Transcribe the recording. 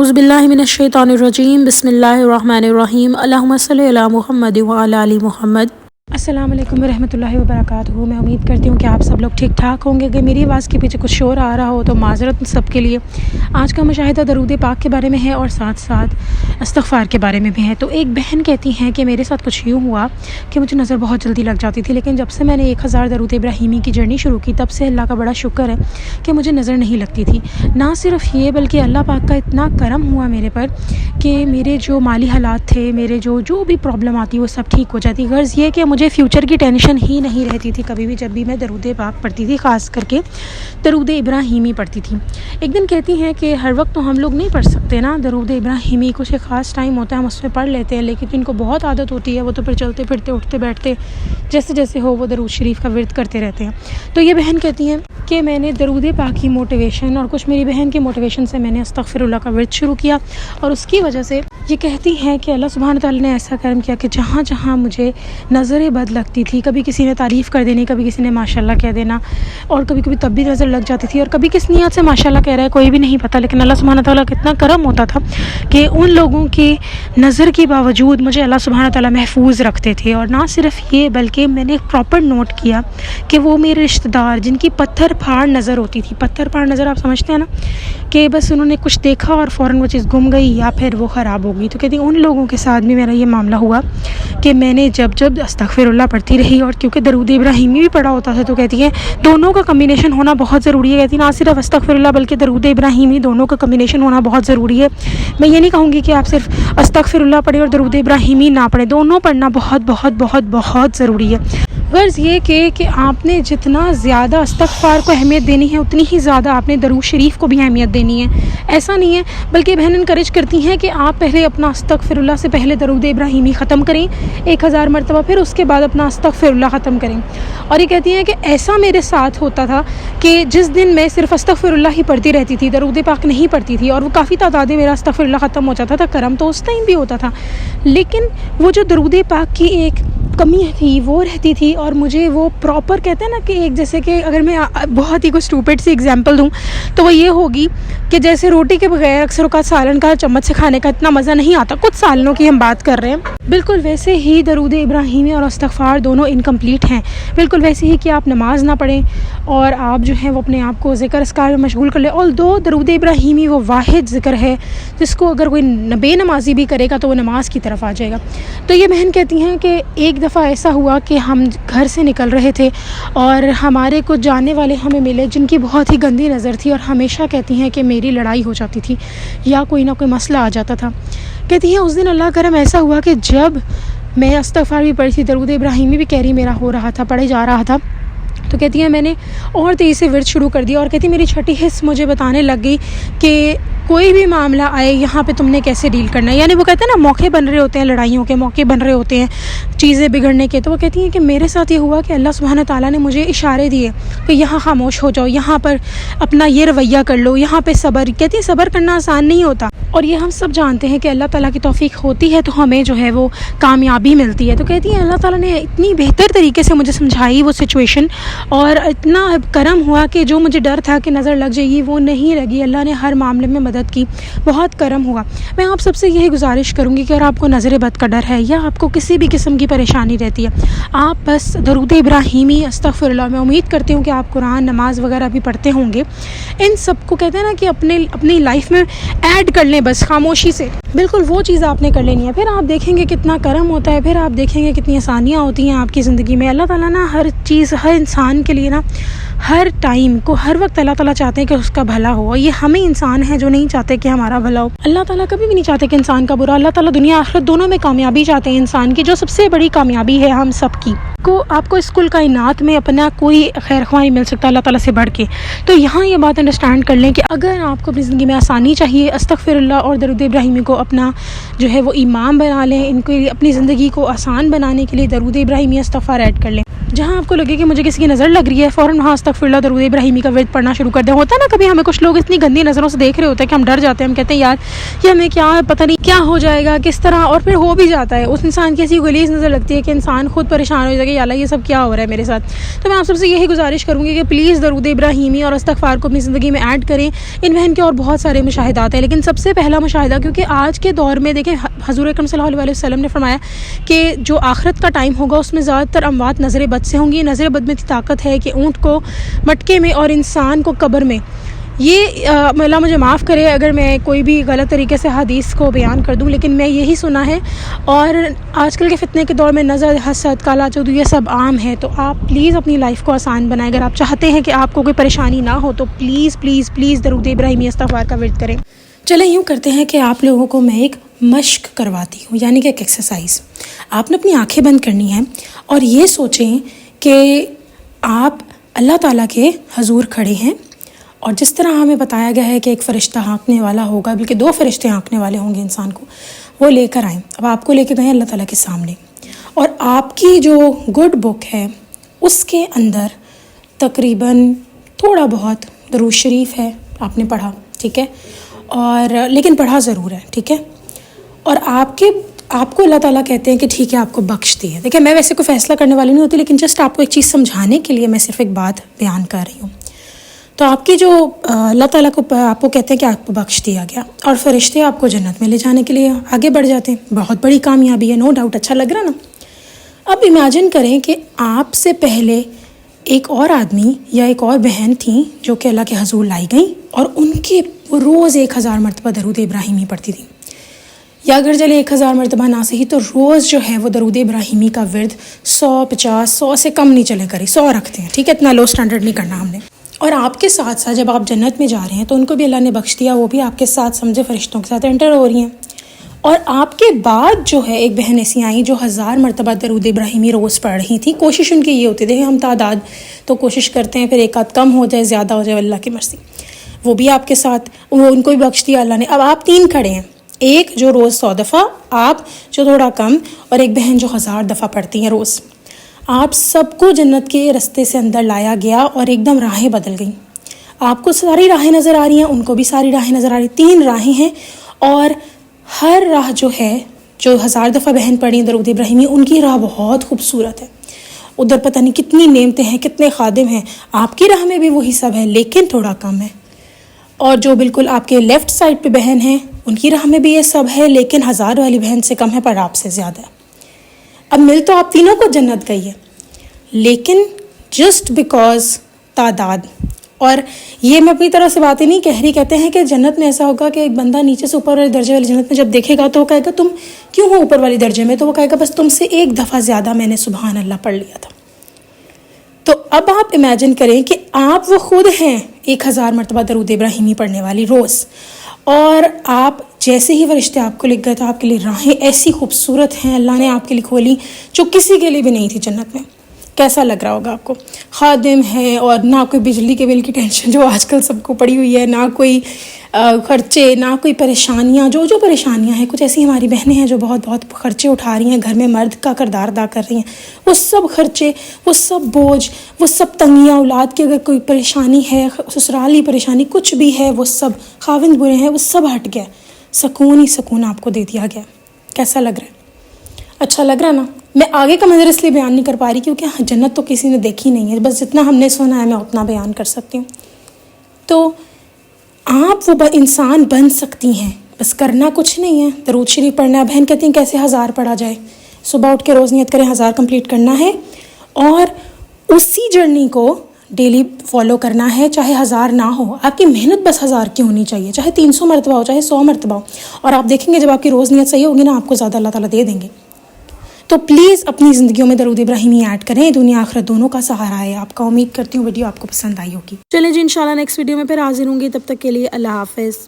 اعوذ باللہ من الشیطان الرجیم بسم اللہ الرحمن الرحیم اللہم صلی علی محمد وعلی آل محمد۔ السلام علیکم ورحمۃ اللہ وبرکاتہ۔ میں امید کرتی ہوں کہ آپ سب لوگ ٹھیک ٹھاک ہوں گے۔ اگر میری آواز کے پیچھے کچھ شور آ رہا ہو تو معذرت سب کے لیے۔ آج کا مشاہدہ درود پاک کے بارے میں ہے اور ساتھ ساتھ استغفار کے بارے میں بھی ہے۔ تو ایک بہن کہتی ہیں کہ میرے ساتھ کچھ یوں ہوا کہ مجھے نظر بہت جلدی لگ جاتی تھی، لیکن جب سے میں نے 1000 درود ابراہیمی کی جرنی شروع کی تب سے اللہ کا بڑا شکر ہے کہ مجھے نظر نہیں لگتی تھی۔ نہ صرف یہ بلکہ اللہ پاک کا اتنا کرم ہوا میرے پر کہ میرے جو مالی حالات تھے، میرے جو بھی پرابلم آتی وہ سب ٹھیک ہو جاتی۔ غرض یہ کہ مجھے فیوچر کی ٹینشن ہی نہیں رہتی تھی کبھی بھی، جب بھی میں درود پاک پڑھتی تھی، خاص کر کے درود ابراہیمی پڑھتی تھی۔ ایک دن کہتی ہیں کہ ہر وقت تو ہم لوگ نہیں پڑھ سکتے نا درود ابراہیمی، کچھ ایک خاص ٹائم ہوتا ہے ہم اس میں پڑھ لیتے ہیں، لیکن جن کو بہت عادت ہوتی ہے وہ تو پھر چلتے پھرتے اٹھتے بیٹھتے جیسے جیسے ہو وہ درود شریف کا ورد کرتے رہتے ہیں۔ تو یہ بہن کہتی ہیں کہ میں نے درود پاک کی موٹیویشن اور کچھ میری بہن کی موٹیویشن سے میں نے استغفر اللہ کا ورد شروع کیا، اور اس کی وجہ سے یہ کہتی ہیں کہ اللہ سبحانہ تعالیٰ نے ایسا کرم کیا کہ جہاں جہاں مجھے نظر بد لگتی تھی، کبھی کسی نے تعریف کر دینی، کبھی کسی نے ماشاءاللہ کہہ دینا، اور کبھی کبھی تب بھی نظر لگ جاتی تھی، اور کبھی کس نیت سے ماشاءاللہ کہہ رہا ہے کوئی بھی نہیں پتہ، لیکن اللہ سبحانہ تعالیٰ کا اتنا کرم ہوتا تھا کہ ان لوگوں کی نظر کے باوجود مجھے اللہ سبحانہ تعالیٰ محفوظ رکھتے تھے۔ اور نہ صرف یہ بلکہ میں نے پراپر نوٹ کیا کہ وہ میرے رشتہ دار جن کی پتھر پھاڑ نظر ہوتی تھی، پتھر پھاڑ نظر آپ سمجھتے ہیں نا، کہ بس انہوں نے کچھ دیکھا اور فوراً وہ چیز گم گئی یا پھر وہ خراب ہو گئی، تو کہتی ہیں ان لوگوں کے ساتھ بھی میرا یہ معاملہ ہوا کہ میں نے جب استغفر اللہ پڑھتی رہی، اور کیونکہ درود ابراہیمی بھی پڑھا ہوتا تھا تو کہتی ہیں دونوں کا کمبینیشن ہونا بہت ضروری ہے۔ کہتی ہیں نہ صرف استغفر اللہ بلکہ درود ابراہیمی دونوں کا کمبینیشن ہونا بہت ضروری ہے۔ میں یہ نہیں کہوں گی کہ آپ صرف استغفر اللہ پڑھیں اور درود ابراہیمی نہ پڑھیں، دونوں پڑھنا بہت بہت بہت بہت ضروری ہے۔ غرض یہ کہ آپ نے جتنا زیادہ استغفار کو اہمیت دینی ہے اتنی ہی زیادہ آپ نے درود شریف کو بھی اہمیت دینی ہے۔ ایسا نہیں ہے، بلکہ بہن انکریج کرتی ہیں کہ آپ پہلے اپنا استغفر اللہ سے پہلے درود ابراہیمی ختم کریں 1000 مرتبہ، پھر اس کے بعد اپنا استغفر اللہ ختم کریں۔ اور یہ کہتی ہیں کہ ایسا میرے ساتھ ہوتا تھا کہ جس دن میں صرف استغفر اللہ ہی پڑھتی رہتی تھی، درود پاک نہیں پڑھتی تھی، اور وہ کافی تعداد میں میرا استغفر اللہ ختم ہو جاتا تھا، کرم تو اس ٹائم بھی ہوتا تھا، لیکن وہ جو درود پاک کی ایک کمی تھی وہ رہتی تھی، اور مجھے وہ پراپر کہتے ہیں نا کہ ایک جیسے کہ اگر میں بہت ہی کوئی اسٹوپڈ سی ایگزامپل دوں تو وہ یہ ہوگی کہ جیسے روٹی کے بغیر اکثر اوقات سالن کا چمچ سے کھانے کا اتنا مزہ نہیں آتا، کچھ سالنوں کی ہم بات کر رہے ہیں، بالکل ویسے ہی درود ابراہیمی اور استغفار دونوں انکمپلیٹ ہیں۔ بالکل ویسے ہی کہ آپ نماز نہ پڑھیں اور آپ جو ہے وہ اپنے آپ کو ذکر اذکار میں مشغول کر لیں، اور درود ابراہیمی وہ واحد ذکر ہے جس کو اگر کوئی بے نمازی بھی کرے گا تو وہ نماز کی طرف آ جائے گا۔ تو یہ بہن کہتی ہیں کہ ایک دفعہ ایسا ہوا کہ ہم گھر سے نکل رہے تھے اور ہمارے کچھ جاننے والے ہمیں ملے جن کی بہت ہی گندی نظر تھی، اور ہمیشہ کہتی ہیں کہ میری لڑائی ہو جاتی تھی یا کوئی نہ کوئی مسئلہ آ جاتا تھا۔ کہتی ہیں اس دن اللہ کرم ایسا ہوا کہ جب میں استغفار بھی پڑھی تھی، درود ابراہیمی بھی کہہ رہی میرا ہو رہا تھا، پڑھے جا رہا تھا، تو کہتی ہیں میں نے اور تیزی سے ورد شروع کر دیا، اور کہتی میری چھٹی حص مجھے بتانے لگ گئی کہ کوئی بھی معاملہ آئے یہاں پہ تم نے کیسے ڈیل کرنا ہے، یعنی وہ کہتے ہیں نا موقع بن رہے ہوتے ہیں، لڑائیوں کے موقع بن رہے ہوتے ہیں، چیزیں بگڑنے کے۔ تو وہ کہتی ہیں کہ میرے ساتھ یہ ہوا کہ اللہ سبحانہ تعالیٰ نے مجھے اشارے دیے کہ یہاں خاموش ہو جاؤ، یہاں پر اپنا یہ رویہ کر لو، یہاں پہ صبر۔ کہتی ہے صبر کرنا آسان نہیں ہوتا، اور یہ ہم سب جانتے ہیں کہ اللہ تعالیٰ کی توفیق ہوتی ہے تو ہمیں جو ہے وہ کامیابی ملتی ہے۔ تو کہتی ہیں اللہ تعالیٰ نے اتنی بہتر طریقے سے مجھے سمجھائی وہ سچویشن، اور اتنا کرم ہوا کہ جو مجھے ڈر تھا کہ نظر لگ جائے گی وہ نہیں لگی، اللہ نے ہر معاملے میں مدد کی، بہت کرم ہوا۔ میں آپ سب سے یہی گزارش کروں گی کہ اگر آپ کو نظر بد کا ڈر ہے یا آپ کو کسی بھی قسم کی پریشانی رہتی ہے، آپ بس درود ابراہیمی استغفر اللہ، میں امید کرتی ہوں کہ آپ قرآن نماز وغیرہ بھی پڑھتے ہوں گے، ان سب کو کہتے ہیں نا کہ اپنی لائف میں ایڈ کر لیں بس خاموشی سے، بالکل وہ چیز آپ نے کر لینی ہے، پھر آپ دیکھیں گے کتنا کرم ہوتا ہے، پھر آپ دیکھیں گے کتنی آسانیاں ہوتی ہیں آپ کی زندگی میں۔ اللہ تعالیٰ نا ہر چیز ہر انسان کے لیے نا ہر ٹائم کو ہر وقت اللہ تعالیٰ چاہتے ہیں کہ اس کا بھلا ہو، اور یہ ہمیں انسان ہیں جو نہیں چاہتے کہ ہمارا بھلا ہو۔ اللہ تعالیٰ کبھی بھی نہیں چاہتے کہ انسان کا برا، اللہ تعالیٰ دنیا آخرت دونوں میں کامیابی چاہتے ہیں انسان کی، جو سب سے بڑی کامیابی ہے ہم سب کی۔ آپ کو اس کل کائنات میں اپنا کوئی خیر خواہ نہیں مل سکتا اللہ تعالیٰ سے بڑھ کے۔ تو یہاں یہ بات انڈرسٹینڈ کر لیں کہ اگر آپ کو اپنی زندگی میں آسانی چاہیے، استغفر اللہ اور درود ابراہیمی کو اپنا جو ہے وہ امام بنا لیں، ان کو اپنی زندگی کو آسان بنانے کے لیے درود ابراہیمی استغفار ایڈ کر لیں۔ جہاں آپ کو لگے کہ مجھے کسی کی نظر لگ رہی ہے، فوراً وہاں استغفراللہ درود ابراہیمی کا ورد پڑھنا شروع کر دیں. ہوتا ہے نا کبھی ہمیں کچھ لوگ اتنی گندی نظروں سے دیکھ رہے ہوتے ہیں کہ ہم ڈر جاتے ہیں، ہم کہتے ہیں یار یہ ہمیں کیا پتہ نہیں کیا ہو جائے گا کس طرح، اور پھر ہو بھی جاتا ہے. اس انسان کی ایسی غلیظ نظر لگتی ہے کہ انسان خود پریشان ہو جائے گا کہ یا اللہ یہ سب کیا ہو رہا ہے میرے ساتھ. تو میں آپ سب سے یہی گزارش کروں گی کہ پلیز درود ابراہیمی اور استغفار کو اپنی زندگی میں ایڈ کریں. ان بہن کے اور بہت سارے مشاہدات ہیں، لیکن سب سے پہلا مشاہدہ، کیونکہ آج کے دور میں دیکھیں حضور اکرم صلی اللہ علیہ وسلم نے فرمایا کہ جو آخرت کا ٹائم ہوگا اس میں زیادہ تر اموات نظر بد سے ہوں گی. نظر بد میں طاقت ہے کہ اونٹ کو مٹکے میں اور انسان کو قبر میں. یہ اللہ مجھے معاف کرے اگر میں کوئی بھی غلط طریقے سے حدیث کو بیان کر دوں، لیکن میں یہی سنا ہے. اور آج کل کے فتنے کے دور میں نظر، حسد، کالا جادو یہ سب عام ہے. تو آپ پلیز اپنی لائف کو آسان بنائیں. اگر آپ چاہتے ہیں کہ آپ کو کوئی پریشانی نہ ہو تو پلیز پلیز پلیز درود ابراہیمی استغفار کا ورد کریں. چلیں یوں کرتے ہیں کہ آپ لوگوں کو میں ایک مشق کرواتی ہوں، یعنی کہ ایک ایکسرسائز. آپ نے اپنی آنکھیں بند کرنی ہیں اور یہ سوچیں کہ آپ اللہ تعالیٰ کے حضور کھڑے ہیں، اور جس طرح ہمیں بتایا گیا ہے کہ ایک فرشتہ ہانکنے والا ہوگا، بلکہ 2 فرشتے ہانکنے والے ہوں گے انسان کو، وہ لے کر آئیں. اب آپ کو لے کے گئے اللہ تعالیٰ کے سامنے، اور آپ کی جو گڈ بک ہے اس کے اندر تقریباً تھوڑا بہت درود شریف ہے، آپ نے پڑھا، ٹھیک ہے، اور لیکن پڑھا ضرور ہے، ٹھیک ہے. اور آپ کو اللہ تعالیٰ کہتے ہیں کہ ٹھیک ہے آپ کو بخش دی ہے. دیکھیں میں ویسے کوئی فیصلہ کرنے والی نہیں ہوتی، لیکن جسٹ آپ کو ایک چیز سمجھانے کے لیے میں صرف ایک بات بیان کر رہی ہوں. تو آپ کی جو اللہ تعالیٰ کو آپ کو کہتے ہیں کہ آپ کو بخش دیا گیا، اور فرشتے آپ کو جنت میں لے جانے کے لیے آگے بڑھ جاتے ہیں. بہت بڑی کامیابی ہے، نو ڈاؤٹ. اچھا لگ رہا نا؟ اب امیجن کریں کہ آپ سے پہلے ایک اور آدمی یا ایک اور بہن تھیں جو کہ اللہ کے حضور لائی گئیں، اور ان کے روز 1000 مرتبہ درود ابراہیمی پڑھتی تھیں. یا اگر چلے 1000 مرتبہ نہ صحیح تو روز جو ہے وہ درود ابراہیمی کا ورد 100 سے کم نہیں چلے کری، 100 رکھتے ہیں، ٹھیک ہے، اتنا لو سٹینڈرڈ نہیں کرنا ہم نے. اور آپ کے ساتھ ساتھ جب آپ جنت میں جا رہے ہیں تو ان کو بھی اللہ نے بخش دیا، وہ بھی آپ کے ساتھ سمجھے فرشتوں کے ساتھ انٹر ہو رہی ہیں. اور آپ کے بعد جو ہے ایک بہن ایسی آئیں جو 1000 مرتبہ درود ابراہیمی روز پڑھ رہی تھیں. کوشش ان کی یہ ہوتی ہے، ہم تعداد تو کوشش کرتے ہیں، پھر ایک آدھ کم ہو جائے زیادہ ہو جائے، اللہ کی مرضی. وہ بھی آپ کے ساتھ، وہ ان کو بھی بخش دیا اللہ نے. اب آپ 3 کھڑے ہیں، ایک جو روز 100 دفعہ، آپ جو تھوڑا کم، اور ایک بہن جو 1000 دفعہ پڑھتی ہیں روز. آپ سب کو جنت کے رستے سے اندر لایا گیا اور ایک دم راہیں بدل گئیں. آپ کو ساری راہیں نظر آ رہی ہیں، ان کو بھی ساری راہیں نظر آ رہی. 3 راہیں ہیں، اور ہر راہ جو ہے، جو 1000 دفعہ بہن پڑھی درود ابراہیمی، ان کی راہ بہت خوبصورت ہے. ادھر پتہ نہیں کتنی نعمتیں ہیں، کتنے خادم ہیں. آپ کی راہ میں بھی وہی سب ہے لیکن تھوڑا کم ہے. اور جو بالکل آپ کے لیفٹ سائڈ پہ بہن ہیں ان کی راہ میں بھی یہ سب ہے، لیکن 1000 والی بہن سے کم ہے پر آپ سے زیادہ ہے. اب مل تو آپ تینوں کو جنت گئی ہے، لیکن جسٹ بیکاز تعداد. اور یہ میں اپنی طرف سے باتیں نہیں کہہ رہی، کہتے ہیں کہ جنت میں ایسا ہوگا کہ ایک بندہ نیچے سے اوپر والے درجے والی جنت میں جب دیکھے گا تو وہ کہے گا تم کیوں ہو اوپر والی درجے میں؟ تو وہ کہے گا بس تم سے 1 دفعہ زیادہ میں نے سبحان اللہ پڑھ لیا تھا. تو اب آپ امیجن کریں کہ آپ وہ خود ہیں 1000 مرتبہ درود ابراہیمی پڑھنے والی روز، اور آپ جیسے ہی فرشتے آپ کو لکھ گئے تو آپ کے لیے راہیں ایسی خوبصورت ہیں اللہ نے آپ کے لیے کھولی جو کسی کے لیے بھی نہیں تھی جنت میں. کیسا لگ رہا ہوگا آپ کو؟ خادم ہے، اور نہ کوئی بجلی کے بل کی ٹینشن جو آج کل سب کو پڑی ہوئی ہے، نہ کوئی خرچے، نہ کوئی پریشانیاں. جو پریشانیاں ہیں، کچھ ایسی ہماری بہنیں ہیں جو بہت خرچے اٹھا رہی ہیں، گھر میں مرد کا کردار ادا کر رہی ہیں. وہ سب خرچے، وہ سب بوجھ، وہ سب تنگیاں، اولاد کی اگر کوئی پریشانی ہے، سسرالی پریشانی کچھ بھی ہے، وہ سب خاوند برے ہیں، وہ سب ہٹ گیا. سکون ہی سکون آپ کو دے دیا گیا. کیسا لگ رہا ہے؟ اچھا لگ رہا نا؟ میں آگے کا منظر اس لیے بیان نہیں کر پا رہی کیونکہ جنت تو کسی نے دیکھی نہیں ہے، بس جتنا ہم نے سنا ہے میں اتنا بیان کر سکتی ہوں. تو آپ وہ انسان بن سکتی ہیں، بس کرنا کچھ نہیں ہے. درود شریف پڑھنا ہے. بہن کہتی ہیں کیسے 1000 پڑھا جائے؟ صبح اٹھ کے روز نیت کریں 1000 کمپلیٹ کرنا ہے، اور اسی جرنی کو ڈیلی فالو کرنا ہے، چاہے 1000 نہ ہو. آپ کی محنت بس 1000 کی ہونی چاہیے، چاہے 300 مرتبہ ہو، چاہے 100 مرتبہ ہو. اور آپ دیکھیں گے جب آپ کی روز نیت صحیح ہوگی نا، آپ کو زیادہ اللہ تعالیٰ دے دیں گے. تو پلیز اپنی زندگیوں میں درود ابراہیمی ایڈ کریں، دنیا آخرت دونوں کا سہارا ہے آپ کا. امید کرتی ہوں ویڈیو آپ کو پسند آئی ہوگی. چلیں جی، انشاءاللہ نیکسٹ ویڈیو میں پھر حاضر ہوں گی. تب تک کے لیے اللہ حافظ.